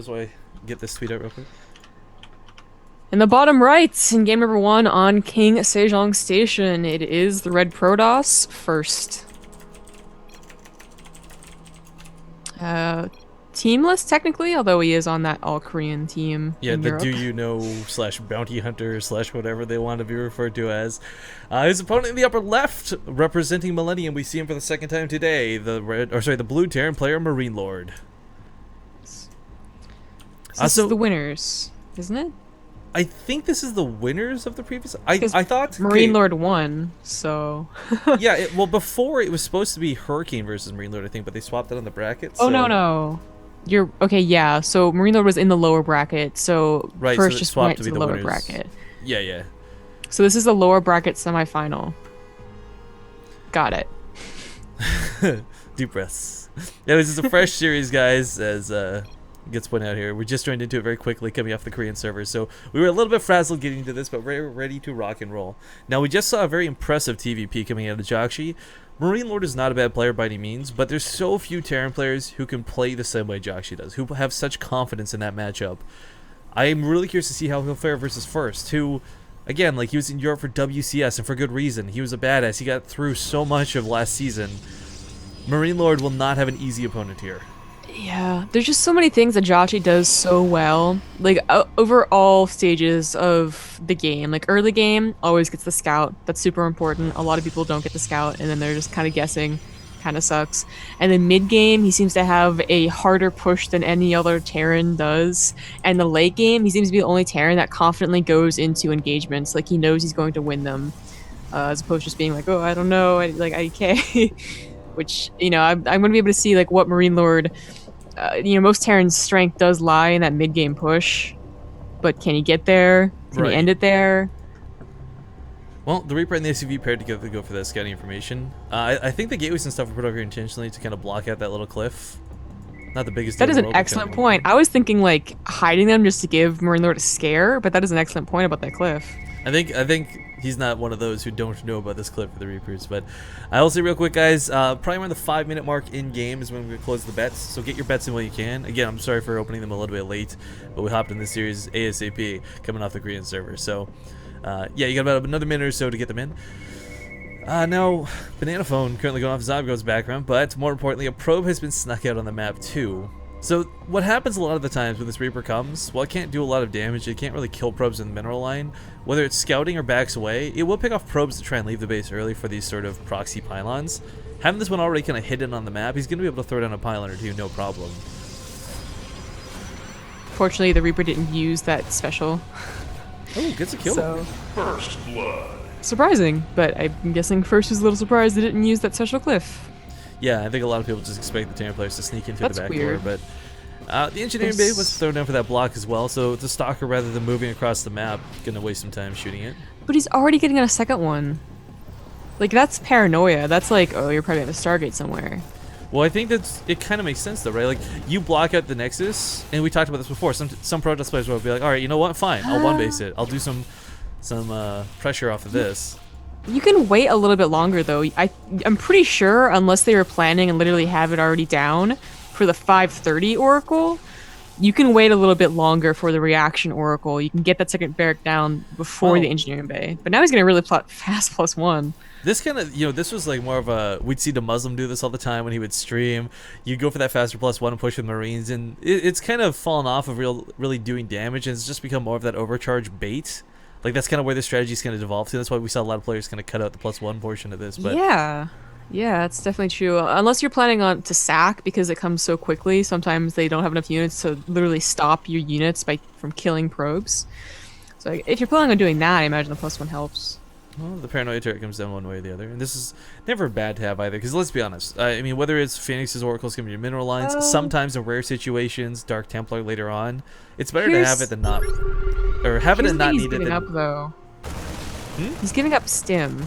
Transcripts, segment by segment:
So I get this tweet out real quick. In the bottom right, in game number 1 on King Sejong Station, it is the Red Protoss first. Teamless, technically, although he is on that all-Korean team Yeah, in the Europe. do you know slash bounty hunter slash whatever they want to be referred to as. His opponent in the upper left, representing Millennium, we see him for the second time today. The blue Terran player, Marinelord. So this is the winners, isn't it? I think this is the winners of the previous. I Because thought Marinelord won, so. Yeah, well, before it was supposed to be Hurricane versus Marinelord, I think, but they swapped it on the bracket. Oh, So. no. You're okay, yeah. So Marinelord was in the lower bracket, so Right, so first it just swapped went to to be the the lower winners. bracket. Yeah. So this is the lower bracket semifinal. Got it. Deep breaths. Yeah, this is a fresh series, guys, as gets pointed out here. We just joined into it very quickly coming off the Korean server, so we were a little bit frazzled getting into this, but we're ready to rock and roll. Now, we just saw a very impressive TVP coming out of Jakshi. Marinelord is not a bad player by any means, but there's so few Terran players who can play the same way Jakshi does, who have such confidence in that matchup. I'm really curious to see how he'll fare versus First, who, again, like, he was in Europe for WCS, and for good reason. He was a badass. He got through so much of last season. Marinelord will not have an easy opponent here. Yeah, there's just so many things that Joshy does so well. Like, over all stages of the game. Like, early game, always gets the scout. That's super important. A lot of people don't get the scout, and then they're just kind of guessing. Kind of sucks. And then mid-game, he seems to have a harder push than any other Terran does. And the late game, he seems to be the only Terran that confidently goes into engagements. Like, he knows he's going to win them. As opposed to just being like, oh, I don't know, like, IDK. Which, you know, I'm going to be able to see, like, what Marinelord... you know, most Terran's strength does lie in that mid-game push, but can he get there? Can he end it there? Well, the Reaper and the SUV paired together to go for that scouting information. I think the gateways and stuff were put over here intentionally to kind of block out that little cliff. Not the biggest deal That in is the an world, excellent point. I was thinking, like, hiding them just to give Marinelord a scare, but that is an excellent point about that cliff. I think he's not one of those who don't know about this clip for the Reapers, but I will say real quick, guys, probably around the 5-minute mark in game is when we close the bets, so get your bets in while you can. Again, I'm sorry for opening them a little bit late, but we hopped in this series ASAP coming off the Korean server, so yeah, you got about another minute or so to get them in. Now, Banana Phone currently going off Zobgo's background, but more importantly, a probe has been snuck out on the map too. So what happens a lot of the times when this Reaper comes, well, it can't do a lot of damage, it can't really kill probes in the mineral line. Whether it's scouting or backs away, it will pick off probes to try and leave the base early for these sort of proxy pylons. Having this one already kind of hidden on the map, he's going to be able to throw down a pylon or two, no problem. Fortunately, the Reaper didn't use that special. Oh, gets a kill. So, First blood. surprising, but I'm guessing First was a little surprised they didn't use that special cliff. Yeah, I think a lot of people just expect the Terran players to sneak into That's the back weird. door, but the engineering bay was thrown down for that block as well, so the stalker, rather than moving across the map, gonna waste some time shooting it. But he's already getting a second one. Like, that's paranoia. That's like, oh, you're probably at the Stargate somewhere. Well, I think it kind of makes sense though, right? Like, you block out the Nexus, and we talked about this before. Some Protest players will be like, all right, you know what? Fine, I'll one base it. I'll do some pressure off of this. You can wait a little bit longer, though. I'm pretty sure, unless they were planning and literally have it already down for the 5:30 Oracle, you can wait a little bit longer for the reaction Oracle. You can get that second barrack down before the engineering bay. But now he's going to really plot fast +1. This kind of, this was like more of a, we'd see the Muslim do this all the time when he would stream. You'd go for that faster +1 and push with Marines, and it's kind of fallen off of really doing damage, and it's just become more of that overcharge bait. Like, that's kind of where the strategy's kind of devolved to. That's why we saw a lot of players kind of cut out the +1 portion of this. But Yeah, that's definitely true. Unless you're planning on to sack because it comes so quickly, sometimes they don't have enough units to literally stop your units from killing probes. So if you're planning on doing that, I imagine the +1 helps. well, the paranoia turret comes down one way or the other, and this is never bad to have either. Because let's be honest, I mean, whether it's Phoenix's Oracle's coming to your mineral lines, sometimes in rare situations, Dark Templar later on, it's better to have it than not, or have it and not need it. He's giving up though. He's giving up stim.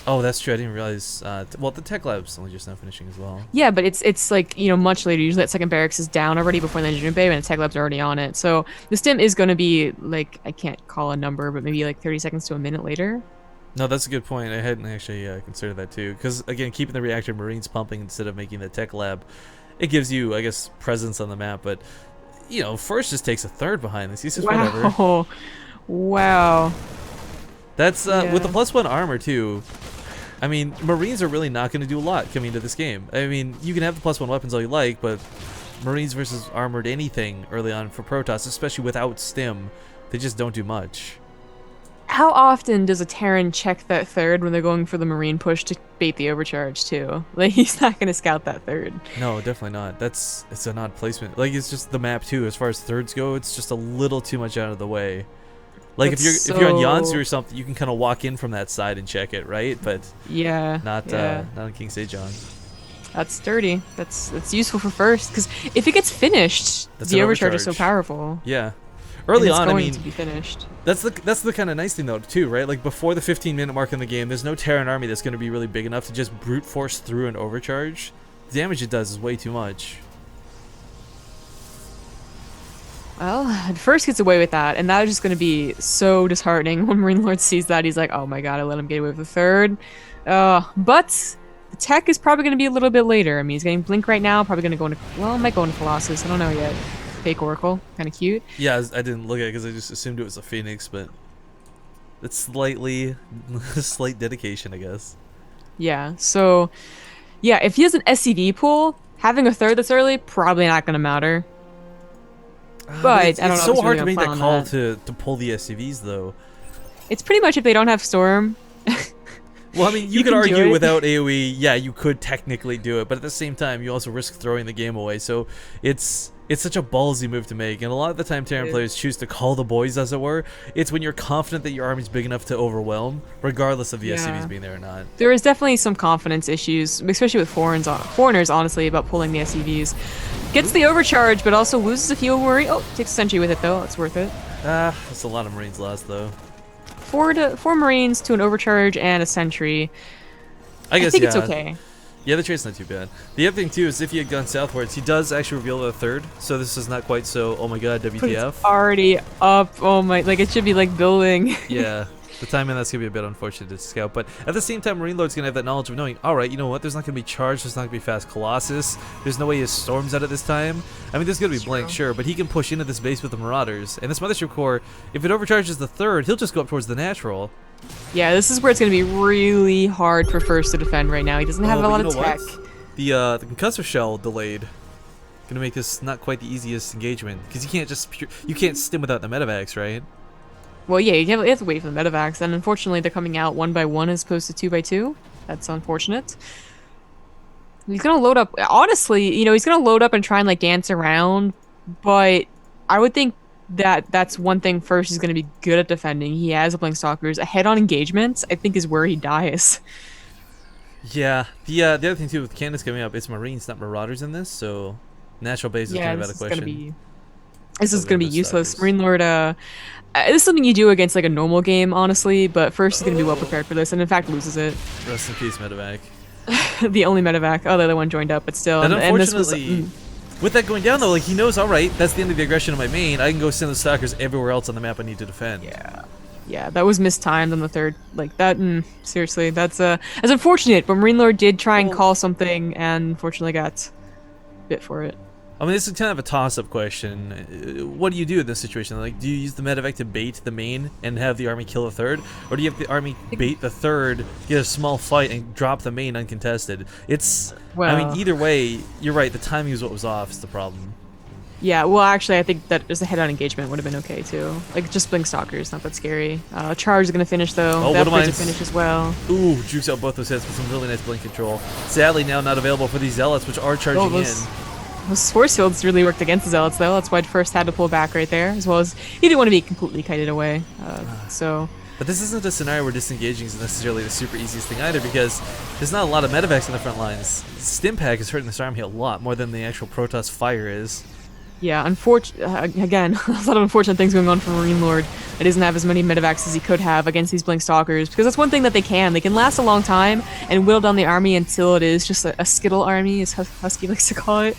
Oh, that's true. I didn't realize. Well, the tech lab's only just now finishing as well. Yeah, but it's like, you know, much later. Usually that second barracks is down already before the engineering bay, and the tech lab's already on it. So the stim is going to be like, I can't call a number, but maybe like 30 seconds to a minute later. No, that's a good point. I hadn't actually considered that too. Because, again, keeping the reactor Marines pumping instead of making the tech lab, it gives you, I guess, presence on the map. But you know, first just takes a third behind this. He's just whatever. Wow. Wow. That's with the +1 armor too. I mean, Marines are really not going to do a lot coming into this game. I mean, you can have the +1 weapons all you like, but Marines versus armored anything early on for Protoss, especially without stim, they just don't do much. How often does a Terran check that third when they're going for the Marine push to bait the overcharge too? Like, he's not going to scout that third. No, definitely not. It's an odd placement. Like, it's just the map too. As far as thirds go, it's just a little too much out of the way. Like, if you're on Yansu or something, you can kind of walk in from that side and check it, right? But not on King Sejong. That's dirty. That's useful for first, because if it gets finished, the overcharge is so powerful. Yeah, early on, I mean, to be finished. That's the kind of nice thing though too, right? Like, before the 15-minute mark in the game, there's no Terran army that's going to be really big enough to just brute force through an overcharge. The damage it does is way too much. Well, it first gets away with that, and that is just going to be so disheartening when Marinelord sees that. He's like, oh my god, I let him get away with the third. But the tech is probably going to be a little bit later. I mean, he's getting Blink right now, probably going to go into, well, it might go into Colossus, I don't know yet. Fake Oracle, kind of cute. Yeah, I didn't look at it because I just assumed it was a Phoenix, but it's slight dedication, I guess. Yeah, so, yeah, if he has an SCV pool, having a third that's early, probably not going to matter. But it's I don't know. So hard to make that call to pull the SCVs, though. It's pretty much if they don't have Storm. Well, I mean, you could argue without AoE, yeah, you could technically do it, but at the same time, you also risk throwing the game away. So it's such a ballsy move to make, and a lot of the time, Terran players choose to call the boys, as it were. It's when you're confident that your army's big enough to overwhelm, regardless of the SCVs being there or not. There is definitely some confidence issues, especially with foreigners, honestly, about pulling the SCVs. Gets the overcharge, but also loses a few worry. Oh, takes a sentry with it though. That's worth it. That's a lot of Marines lost though. 4 Marines to an overcharge and a sentry. I guess think it's okay. Yeah, the trade's not too bad. The other thing too is if he had gone southwards, he does actually reveal the third. So this is not quite so. Oh my god, WTF! But it's already up. Oh my! Like, it should be like building. Yeah. The timing, that's going to be a bit unfortunate to scout, but at the same time, Marinelord's going to have that knowledge of knowing, alright, you know what, there's not going to be charge, there's not going to be fast Colossus, there's no way his Storm's out at this time. I mean, there's going to be Blank, sure, but he can push into this base with the Marauders, and this Mothership Core, if it overcharges the third, he'll just go up towards the natural. Yeah, this is where it's going to be really hard for First to defend right now. He doesn't have a lot of tech. The Concussor Shell delayed. Going to make this not quite the easiest engagement, because you can't stim without the Medivacs, right? Well, yeah, you have to wait for the Medivacs, and unfortunately they're coming out 1 by 1 as opposed to 2 by 2. That's unfortunate. He's gonna load up, honestly, you know, he's gonna load up and try and, like, dance around, but I would think that that's one thing First he's gonna be good at defending. He has a Blink Stalkers. A head-on engagement, I think, is where he dies. Yeah, the other thing, too, with Candace coming up, it's Marines, not Marauders in this, so natural base is kind of out of question. This is gonna be useless. Marinelord, this is something you do against, like, a normal game, honestly, but First is gonna be well prepared for this, and in fact loses it. Rest in peace, Medivac. The only Medivac. Oh, the other one joined up, but still. And unfortunately, with that going down though, like, he knows, alright, that's the end of the aggression of my main, I can go send the Stalkers everywhere else on the map I need to defend. Yeah, that was mistimed on the third. Like, that, seriously, that's unfortunate, but Marinelord did try and call something, and unfortunately got bit for it. I mean, this is kind of a toss-up question. What do you do in this situation? Like, do you use the Medivac to bait the main and have the army kill the third? Or do you have the army bait the third, get a small fight, and drop the main uncontested? I mean, either way, you're right, the timing is what was off is the problem. Yeah, well, actually, I think that just a head-on engagement would have been okay, too. Like, just Blink Stalkers, not that scary. Charge is going to finish, though. Oh, that plays a finish as well. Ooh, jukes out both those hits with some really nice Blink control. Sadly, now not available for these Zealots, which are charging in. Those force fields really worked against the Zealots, though. That's why First had to pull back right there, as well as he didn't want to be completely kited away. But this isn't a scenario where disengaging is necessarily the super easiest thing either, because there's not a lot of Medivacs on the front lines. Stimpack is hurting this army a lot more than the actual Protoss fire is. Yeah, again, a lot of unfortunate things going on for Marinelord. He doesn't have as many Medivacs as he could have against these Blink Stalkers, because that's one thing that they can. They can last a long time and whittle down the army until it is just a skittle army, as Husky likes to call it.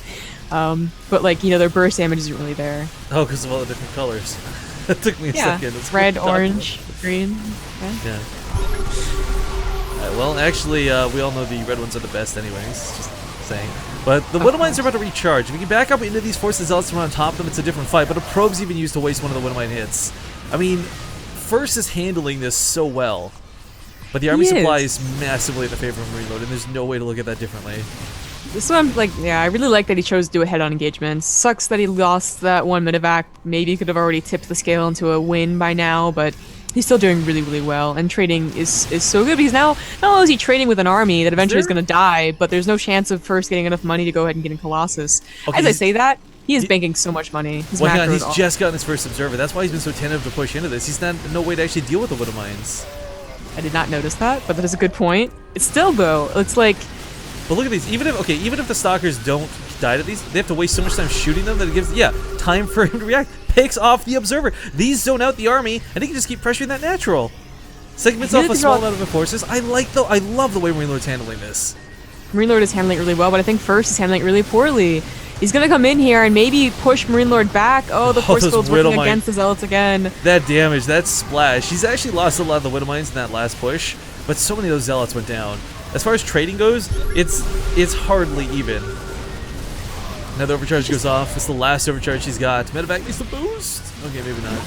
But, like, you know, their burst damage isn't really there. Oh, because of all the different colors. That took me a second. It's red, orange, green. Yeah. Well, actually, we all know the red ones are the best anyways. Just saying. But the Widow Mines are about to recharge. If you can back up into these forces zealots from on top of them, it's a different fight. But a probe's even used to waste one of the Widow Mine hits. I mean, First is handling this so well. But the army supply is massively in the favor of Marinelord, and there's no way to look at that differently. This one, like, yeah, I really like that he chose to do a head-on engagement. Sucks that he lost that one medevac. Maybe he could have already tipped the scale into a win by now, but he's still doing really, really well. And trading is so good because now, not only is he trading with an army that eventually is going to die, but there's no chance of First getting enough money to go ahead and get in Colossus. Okay, as I say that, he is banking so much money. His well, hang on, he's just gotten his first observer. That's why he's been so tentative to push into this. He's not no way to actually deal with the Widow Mines. I did not notice that, but that is a good point. It's still, though, it's like... But look at these. Even if the Stalkers don't die to these, they have to waste so much time shooting them that it gives, time for him to react. Picks off the Observer. These zone out the army, and he can just keep pressuring that natural. Segments off a small amount of the forces. I love the way Marinelord's handling this. Marinelord is handling it really well, but I think First is handling it really poorly. He's gonna come in here and maybe push Marinelord back. Oh, the force field's working against the Zealots again. That damage, that splash. He's actually lost a lot of the Widow Mines in that last push, but so many of those Zealots went down. As far as trading goes, it's hardly even. Another overcharge goes off. It's the last overcharge he's got. Medevac needs to boost. Okay, maybe not.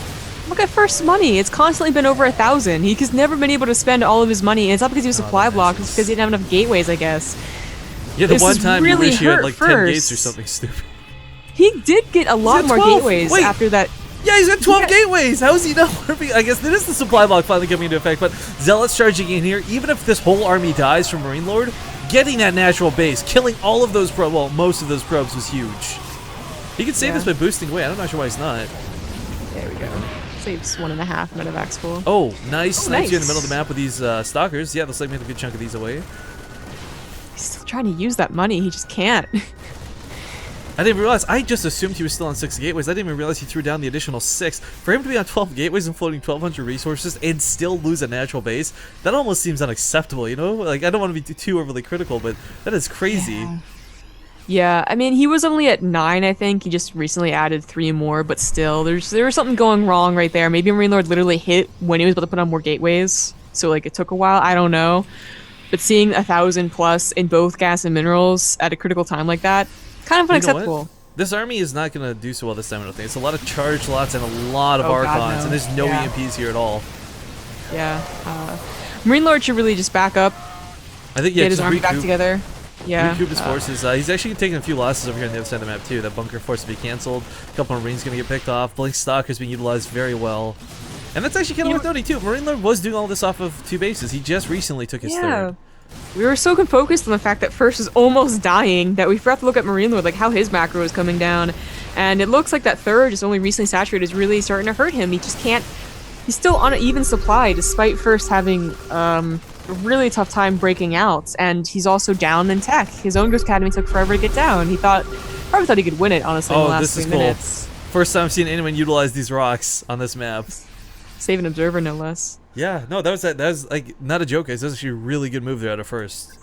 Look at First's money. It's constantly been over 1,000. He's never been able to spend all of his money. And it's not because he was supply blocked. It's because he didn't have enough gateways, I guess. Yeah, the one time you wish you had like 10 gates or something stupid. He did get a lot more gateways after that. Yeah, he's got 12 gateways. How is he not working? I guess that is the supply block finally coming into effect. But Zealots charging in here. Even if this whole army dies from Marinelord, getting that natural base, killing all of those probes, well, most of those probes was huge. He could save this by boosting away. I'm not sure why he's not. There we go. Saves 1.5 medevacs full. Oh, nice. Snipes you in the middle of the map with these stalkers. Yeah, looks like we made a good chunk of these away. He's still trying to use that money. He just can't. I didn't realize. I just assumed he was still on 6 gateways. I didn't even realize he threw down the additional 6. For him to be on 12 gateways and floating 1,200 resources and still lose a natural base, that almost seems unacceptable, you know? Like, I don't want to be too overly critical, but that is crazy. Yeah, I mean, he was only at 9, I think. He just recently added 3 more, but still, there was something going wrong right there. Maybe Marinelord literally hit when he was about to put on more gateways, so, like, it took a while. I don't know. But seeing 1,000 plus in both gas and minerals at a critical time like that, kind of unacceptable. This army is not going to do so well this time, I don't think. It's a lot of charge lots and a lot of Archons, and there's no EMPs here at all. Yeah. Marinelord should really just back up. I think, get his army back together. Yeah. Recoup his forces. He's actually taking a few losses over here on the other side of the map, too. That bunker force to be canceled. A couple of Marines going to get picked off. Blink Stalker's being utilized very well. And that's actually kind of worth noting, too. Marinelord was doing all this off of 2 bases. He just recently took his 3rd. We were so focused on the fact that First is almost dying that we forgot to look at Marinelord, like how his macro is coming down. And it looks like that 3rd, just only recently saturated, is really starting to hurt him. He just can't... He's still on an even supply, despite First having a really tough time breaking out. And he's also down in tech. His own Ghost Academy took forever to get down. He probably thought he could win it, honestly, in the last 3 minutes. Cool. First time seeing anyone utilize these rocks on this map. Save an observer, no less. Yeah, no, that was like not a joke, guys. That was actually a really good move there out of First.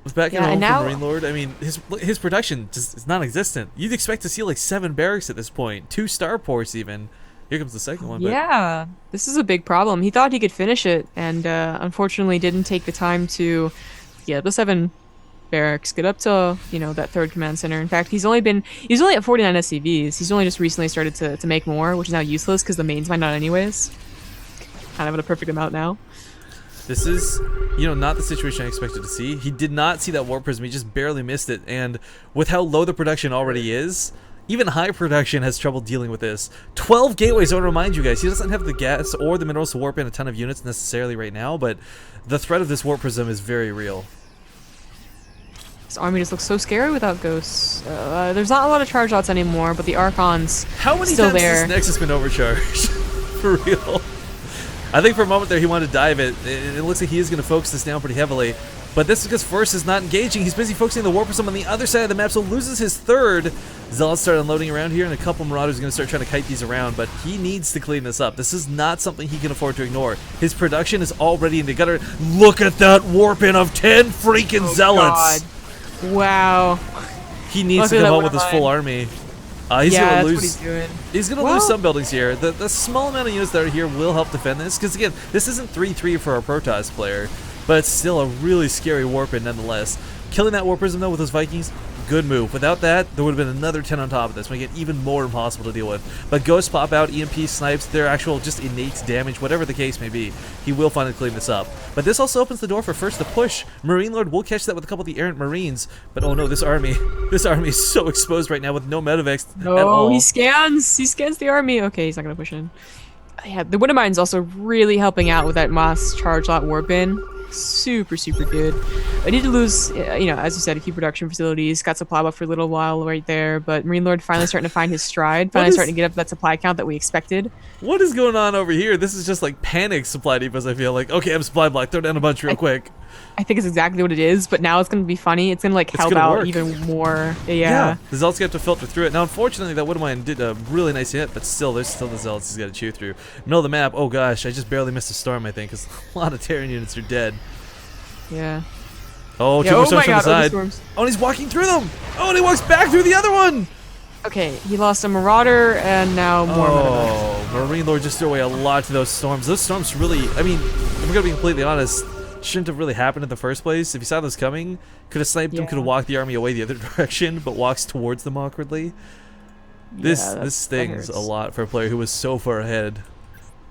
With back in from Marinelord, I mean, his production just is non-existent. You'd expect to see like 7 barracks at this point, 2 starports even. Here comes the second one. Yeah, this is a big problem. He thought he could finish it, and unfortunately didn't take the time to get the 7 barracks, get up to, you know, that 3rd command center. In fact, he's only at 49 SCVs. He's only just recently started to make more, which is now useless because the mains might not anyways. Kind of at a perfect amount now. This is, you know, not the situation I expected to see. He did not see that warp prism. He just barely missed it. And with how low the production already is, even high production has trouble dealing with this. 12 gateways, I want to remind you guys. He doesn't have the gas or the minerals to warp in a ton of units necessarily right now, but the threat of this warp prism is very real. This army just looks so scary without ghosts. There's not a lot of charge lots anymore, but the Archons how many still times there. has this Nexus been overcharged? For real. I think for a moment there he wanted to dive it. It looks like he is going to focus this down pretty heavily. But this is because First is not engaging. He's busy focusing the warp prism on the other side of the map, so loses his 3rd. Zealots start unloading around here, and a couple Marauders are going to start trying to kite these around, but he needs to clean this up. This is not something he can afford to ignore. His production is already in the gutter. Look at that warp in of 10 freaking Zealots! God. Wow. He needs to come home with his full army. He's gonna lose. What he's doing. He's gonna lose some buildings here. The small amount of units that are here will help defend this, because again, this isn't 3-3 for a Protoss player, but it's still a really scary warp in nonetheless. Killing that War Prism though with those Vikings, good move. Without that, there would have been another 10 on top of this, making it even more impossible to deal with. But Ghosts pop out, EMP snipes, their actual just innate damage, whatever the case may be. He will finally clean this up. But this also opens the door for First to push. Marinelord will catch that with a couple of the errant Marines. But oh no, this army is so exposed right now with no Medivacs at all. No, he scans the army. Okay, he's not gonna push in. Yeah, the Wintermine's also really helping out with that mass charge lot warp in. Super good. I need to lose, you know, as you said, a few production facilities. Got supply buff for a little while right there, but Marinelord finally starting to find his stride. Finally starting to get up that supply count that we expected. What is going on over here? This is just like panic supply depots. I feel like, okay, I'm supply block. Throw down a bunch real quick. I think it's exactly what it is, but now it's going to be funny. It's going to like help out even more. Yeah. The Zealots get to filter through it. Now, unfortunately, that Widowmine did a really nice hit, but still, there's still the Zealots he's got to chew through. Middle of the map. Oh gosh, I just barely missed a storm, I think, because a lot of Terran units are dead. Yeah. Oh, two more storms from the side. Oh, and he's walking through them. Oh, and he walks back through the other one. Okay, he lost a Marauder, and now more Oh, Marinelord just threw away a lot to those storms. Those storms really, I mean, if we're going to be completely honest, shouldn't have really happened in the first place. If you saw those coming, could have sniped them, could have walked the army away the other direction, but walks towards them awkwardly. This stings a lot for a player who was so far ahead.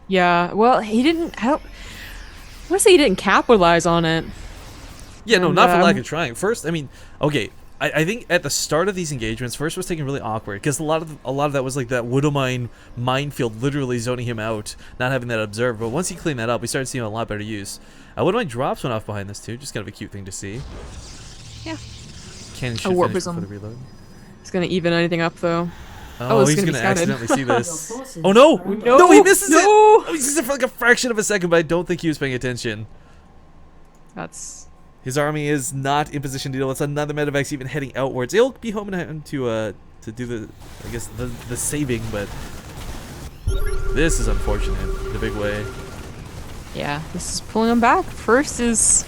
Yeah, well, he didn't. I want to say he didn't capitalize on it. Yeah, no, not for lack of trying. First, I mean, okay, I think at the start of these engagements, First was taking really awkward because a lot of that was like that Widowmine minefield literally zoning him out, not having that observed. But once he cleaned that up, we started seeing a lot better use. Widowmine drops went off behind this too, just kind of a cute thing to see. Yeah. Cannon should finish before the reload. He's gonna even anything up though. Oh, he's gonna accidentally see this. Oh no! No, he misses it! Oh, he sees it for like a fraction of a second, but I don't think he was paying attention. His army is not in position to deal with another Medivacs even heading outwards. It'll be home in time to do the, I guess, the saving, but this is unfortunate in a big way. Yeah, this is pulling him back. First is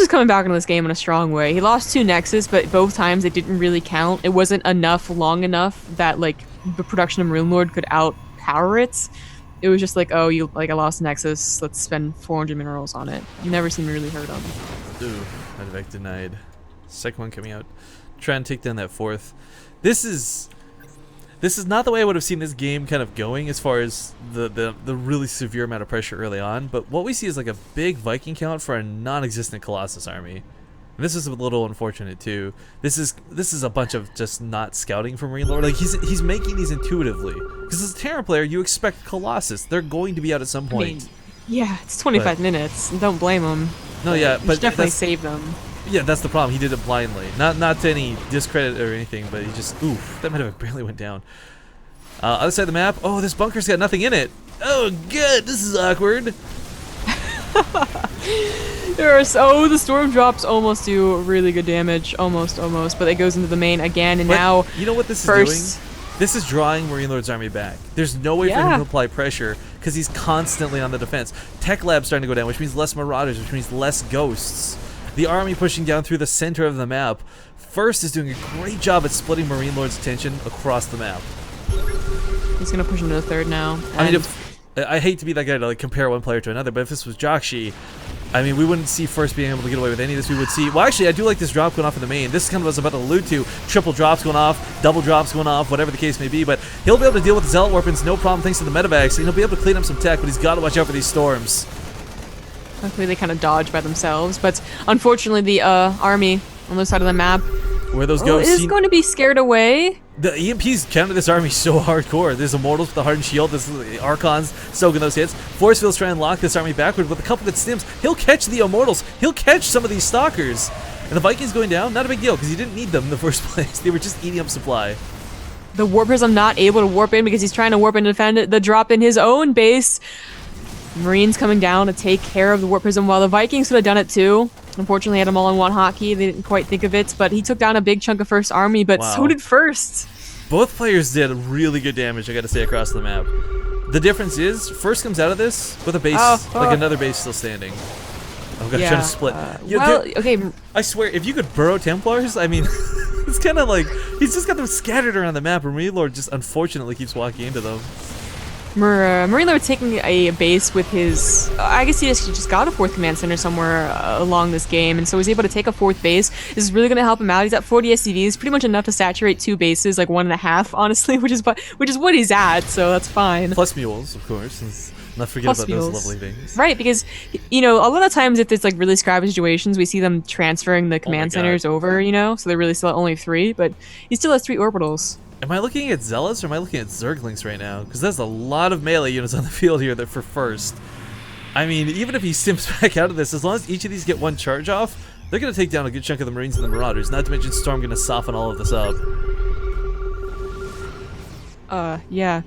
coming back into this game in a strong way. He lost 2 Nexus, but both times it didn't really count. It wasn't long enough that like the production of Marinelord could outpower it. It was just like, oh, I lost Nexus. Let's spend 400 minerals on it. You never seem to really hurt him. Ooh, Medivac denied. Second one coming out. Try and take down that fourth. This is not the way I would have seen this game kind of going as far as the really severe amount of pressure early on. But what we see is like a big Viking count for a non-existent Colossus army. And this is a little unfortunate too. This is a bunch of just not scouting from Marinelord. Like he's making these intuitively. Because as a Terran player, you expect Colossus. They're going to be out at some point. I mean, yeah, it's 25 minutes. Don't blame him. No, yeah, but definitely save them. Yeah, that's the problem. He did it blindly. Not to any discredit or anything, but he just that might have barely went down. Other side of the map. Oh, this bunker's got nothing in it. Oh, good. This is awkward. The storm drops almost do really good damage, almost, but it goes into the main again, and now you know what this is doing? This is drawing Marinelord's army back. There's no way for him to apply pressure because he's constantly on the defense. Tech Lab's starting to go down, which means less Marauders, which means less Ghosts. The army pushing down through the center of the map. First is doing a great job at splitting Marinelord's attention across the map. He's gonna push into the third now. I mean, I hate to be that guy to like compare one player to another, but if this was Jakshi, I mean, we wouldn't see First being able to get away with any of this. We would see, well, actually, I do like this drop going off in the main. This is kind of what I was about to allude to. Triple drops going off, double drops going off, whatever the case may be. But he'll be able to deal with the Zealot Warpins, no problem thanks to the Medivacs, and he'll be able to clean up some tech, but he's got to watch out for these storms. Luckily, they kind of dodge by themselves, but unfortunately, the army on the side of the map where those Ghosts is going to be scared away. The EMPs counter this army so hardcore. There's Immortals with the Hardened Shield. There's Archons soaking those hits. Force Fields trying to lock this army backward with a couple good stims. He'll catch the Immortals. He'll catch some of these Stalkers. And the Vikings going down, not a big deal because he didn't need them in the first place. They were just eating up supply. The Warp Prism not able to warp in because he's trying to warp and defend the drop in his own base. Marines coming down to take care of the Warp Prism while the Vikings could have done it too. Unfortunately, had them all in one hotkey. They didn't quite think of it, but he took down a big chunk of First army, but so did First. Both players did really good damage, I gotta say, across the map. The difference is, First comes out of this with a base, like another base still standing. I'm gonna try to split. Okay. I swear, if you could burrow Templars, I mean, it's kind of like, he's just got them scattered around the map, and Marinelord just unfortunately keeps walking into them. Marinelord taking a base with his. I guess he just got a 4th command center somewhere along this game, and so he's able to take a 4th base. This is really going to help him out. He's at 40 SCVs, pretty much enough to saturate 2 bases, like 1.5, honestly, which is what he's at. So that's fine. Plus mules, of course. Let's not forget about those lovely things. Right, because a lot of times if it's like really scrappy situations, we see them transferring the command centers over. So they're really still at only 3, but he still has 3 orbitals. Am I looking at Zealots or am I looking at Zerglings right now? Because there's a lot of melee units on the field here that for first. I mean, even if he simps back out of this, as long as each of these get 1 charge off, they're going to take down a good chunk of the Marines and the Marauders. Not to mention Storm going to soften all of this up. Yeah.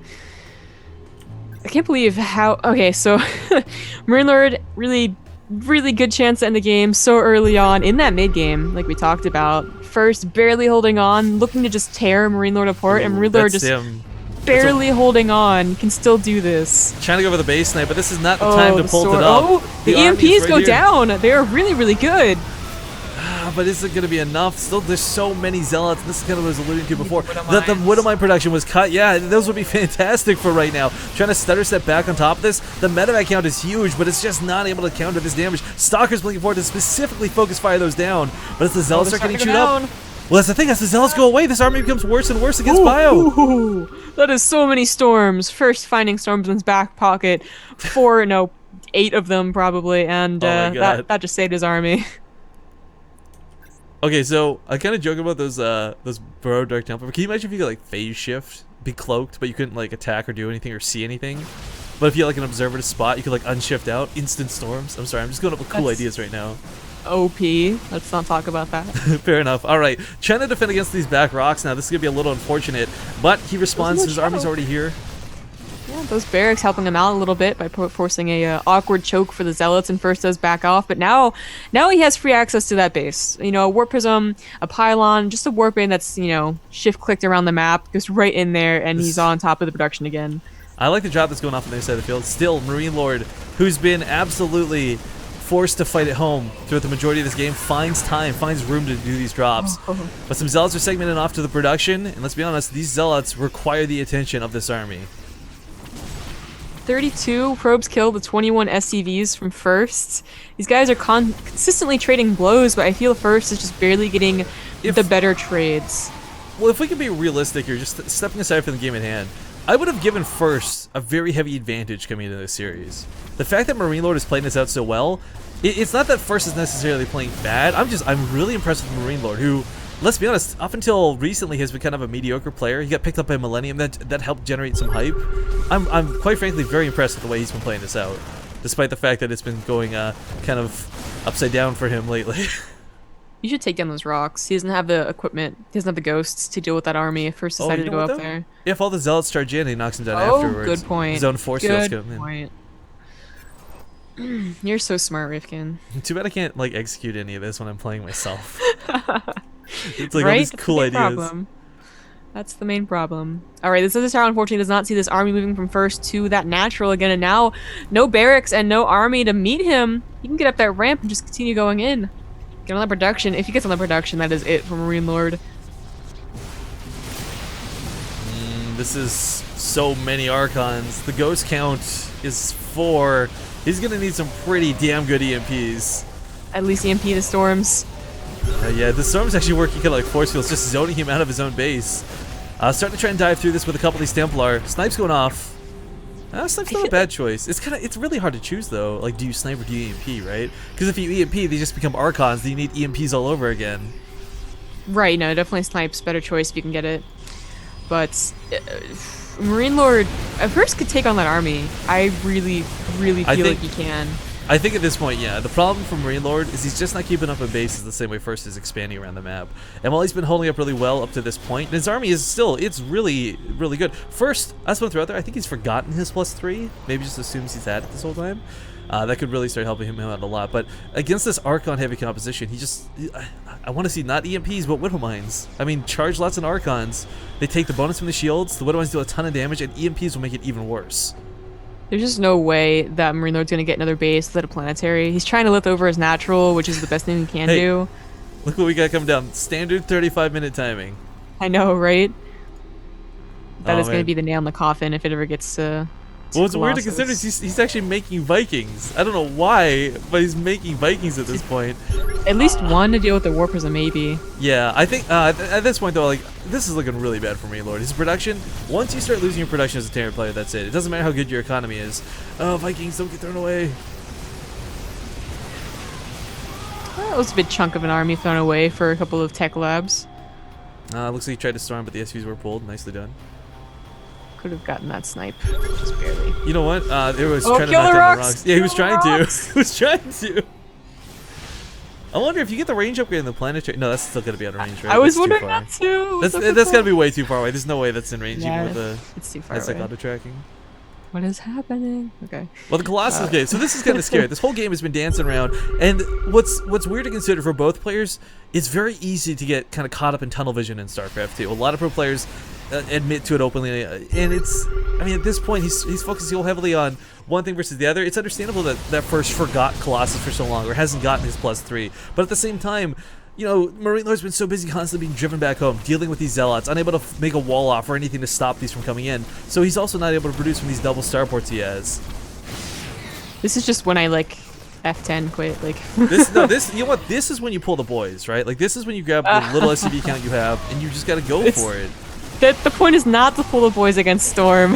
I can't believe how... Okay, so Marinelord really good chance to end the game so early on in that mid game, like we talked about. First, barely holding on, looking to just tear Marinelord apart, and Marinelord just barely holding on, can still do this. Trying to go for the base snipe, but this is not the time to pull it up. Oh, the EMPs go down. They are really good. But is it going to be enough? Still, there's so many Zealots. This is kind of what I was alluding to before. That the Widowmine production was cut. Yeah, those would be fantastic for right now. Trying to stutter step back on top of this. The medevac count is huge, but it's just not able to counter this damage. Stalker's looking forward to specifically focus fire those down. But as the Zealots start getting chewed up... Well, that's the thing. As the Zealots go away, this army becomes worse and worse against Bio. That is so many storms. First, finding storms in his back pocket. 8 of them probably, and that just saved his army. Okay, so I kind of joke about those Burrow Dark Temple. But can you imagine if you could like phase shift, be cloaked, but you couldn't like attack or do anything or see anything? But if you had like an observer to spot, you could like unshift out, instant storms. I'm sorry, I'm just going up with cool ideas right now. OP. Let's not talk about that. Fair enough. All right, trying to defend against these back rocks now. This is gonna be a little unfortunate, but he responds. His army's already here. Yeah, those barracks helping him out a little bit by forcing a awkward choke for the Zealots, and first does back off, but now he has free access to that base. A warp prism, a pylon, just a warp in that's shift clicked around the map, goes right in there, and he's on top of the production again. I like the drop that's going off on the other side of the field. Still, Marinelord, who's been absolutely forced to fight at home throughout the majority of this game, finds room to do these drops. But some Zealots are segmented off to the production, and let's be honest, these Zealots require the attention of this army. 32 probes killed with 21 SCVs from first. These guys are consistently trading blows, but I feel first is just barely getting the better trades. Well, if we can be realistic here, just stepping aside from the game at hand, I would have given first a very heavy advantage coming into this series. The fact that Marinelord is playing this out so well, it's not that first is necessarily playing bad. I'm really impressed with Marinelord, who, let's be honest, up until recently has been kind of a mediocre player. He got picked up by Millennium, that helped generate some hype. I'm quite frankly very impressed with the way he's been playing this out, despite the fact that it's been going kind of upside down for him lately. You should take down those rocks. He doesn't have the equipment. He doesn't have the ghosts to deal with that army if first decided to go up there. Yeah, if all the Zealots charge in, he knocks him down afterwards. Good point. Zone force fields come in. Good point. You're so smart, Rifkin. Too bad I can't like execute any of this when I'm playing myself. It's like right? all these cool ideas. Problem. That's the main problem. Alright, this other tower unfortunately does not see this army moving from first to that natural again, and now no barracks and no army to meet him. He can get up that ramp and just continue going in. Get on that production. If he gets on the production, that is it for Marinelord. This is so many Archons. The ghost count is 4. He's gonna need some pretty damn good EMPs. At least EMP the storms. Yeah, the storm's actually working kind of like force fields, just zoning him out of his own base. Starting to try and dive through this with a couple of these Templar. Snipe's going off. Snipe's not a bad choice. It's really hard to choose though. Like, do you snipe or do you EMP, right? Because if you EMP, they just become Archons. Then you need EMPs all over again. Right. No, definitely Snipe's better choice if you can get it. But Marinelord at first could take on that army. I really feel like he can. I think at this point, yeah. The problem for Marinelord is he's just not keeping up a bases the same way First is expanding around the map. And while he's been holding up really well up to this point, his army is still, it's really good. First, I just want to throw out there, I think he's forgotten his +3. Maybe just assumes he's had it this whole time. That could really start helping him out a lot. But against this Archon heavy composition, I want to see not EMPs, but Widow Mines. I mean, charge lots of Archons. They take the bonus from the shields, the Widow Mines do a ton of damage, and EMPs will make it even worse. There's just no way that Marinelord's going to get another base without a planetary. He's trying to lift over his natural, which is the best thing he can do. Look what we got coming down. Standard 35-minute timing. I know, right? That is going to be the nail in the coffin if it ever gets Well, what's weird to Colossus. consider is he's actually making Vikings. I don't know why, but he's making Vikings at this point. At least one to deal with the War Prism, maybe. Yeah, I think at this point though, like this is looking really bad for Marinelord. His production, once you start losing your production as a Terran player, that's it. It doesn't matter how good your economy is. Oh, Vikings, don't get thrown away. That was a big chunk of an army thrown away for a couple of tech labs. Looks like he tried to storm, but the SUVs were pulled. Nicely done. Could have gotten that snipe, just barely. You know what? It was Oh, trying to kill knock the down the rocks! rocks. Yeah, he was Kill the trying to. rocks! He was trying to. I wonder if you get the range upgrade in the planetary. No, that's still gonna be out of range, right? I was That's too wondering far. that too. That's gotta be way too far away. There's no way that's in range Yeah, even with the. it's too far That's like away. auto tracking. What is happening? Okay. Well, the Colossus game. So this is kind of scary. This whole game has been dancing around, and what's weird to consider for both players, it's very easy to get kind of caught up in tunnel vision in StarCraft 2. A lot of pro players admit to it openly, and it's. I mean, at this point, he's focusing so heavily on one thing versus the other. It's understandable that First forgot Colossus for so long, or hasn't gotten his +3. But at the same time, you know, Marinelord's been so busy constantly being driven back home, dealing with these zealots, unable to make a wall off or anything to stop these from coming in. So he's also not able to produce from these double starports he has. This is just when I like F10 quit. Like This you know what? This is when you pull the boys, right? Like this is when you grab the little SCV count you have, and you just got to go for it. the point is not to pull the boys against Storm.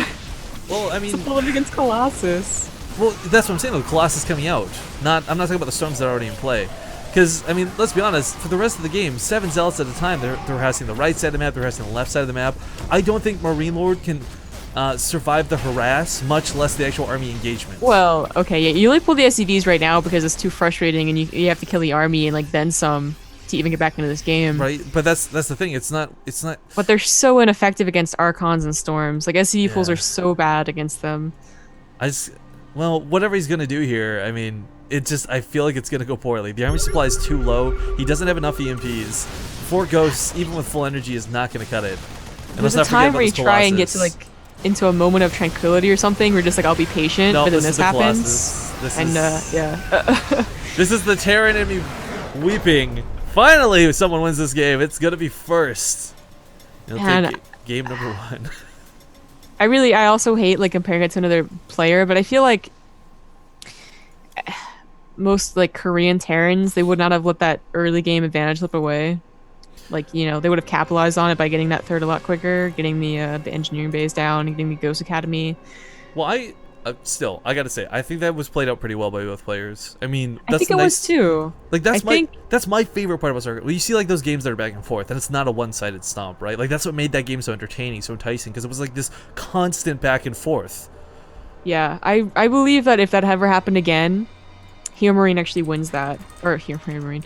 Well, I It's to mean, pull them against Colossus. well, that's what I'm saying. The Colossus coming out. I'm not talking about the storms that are already in play. Because, I mean, let's be honest, for the rest of the game, 7 zealots at a time, they're harassing the right side of the map, they're harassing the left side of the map. I don't think Marinelord can survive the harass, much less the actual army engagement. Well, okay, yeah, you only pull the SCVs right now because it's too frustrating, and you have to kill the army and like then some to even get back into this game. Right, but that's the thing. It's not. But they're so ineffective against Archons and Storms. Like SCV pulls Yeah. are so bad against them. Well, whatever he's gonna do here, I mean, I feel like it's gonna go poorly. The army supply is too low. He doesn't have enough EMPs. 4 ghosts, even with full energy, is not gonna cut it. And There's let's a not forget time about where you this try and get Colossus. to like into a moment of tranquility or something. Where just like I'll be patient, No, but then this this is the happens. Colossus. And yeah. This is the Terran enemy weeping. Finally, someone wins this game. It's gonna be first. It'll Man, take game number 1. I also hate like comparing it to another player, but I feel like most like Korean Terrans, they would not have let that early game advantage slip away. Like, you know, they would have capitalized on it by getting that third a lot quicker, getting the engineering base down, getting the Ghost Academy. Well, I gotta say, I think that was played out pretty well by both players. I mean, I that's think it was too. Like I think that's my favorite part about StarCraft. Well, you see like those games that are back and forth, and it's not a one-sided stomp, right? Like that's what made that game so entertaining, so enticing, because it was like this constant back and forth. Yeah, I believe that if that ever happened again, Hero Marine actually wins that. Or Hero Marine.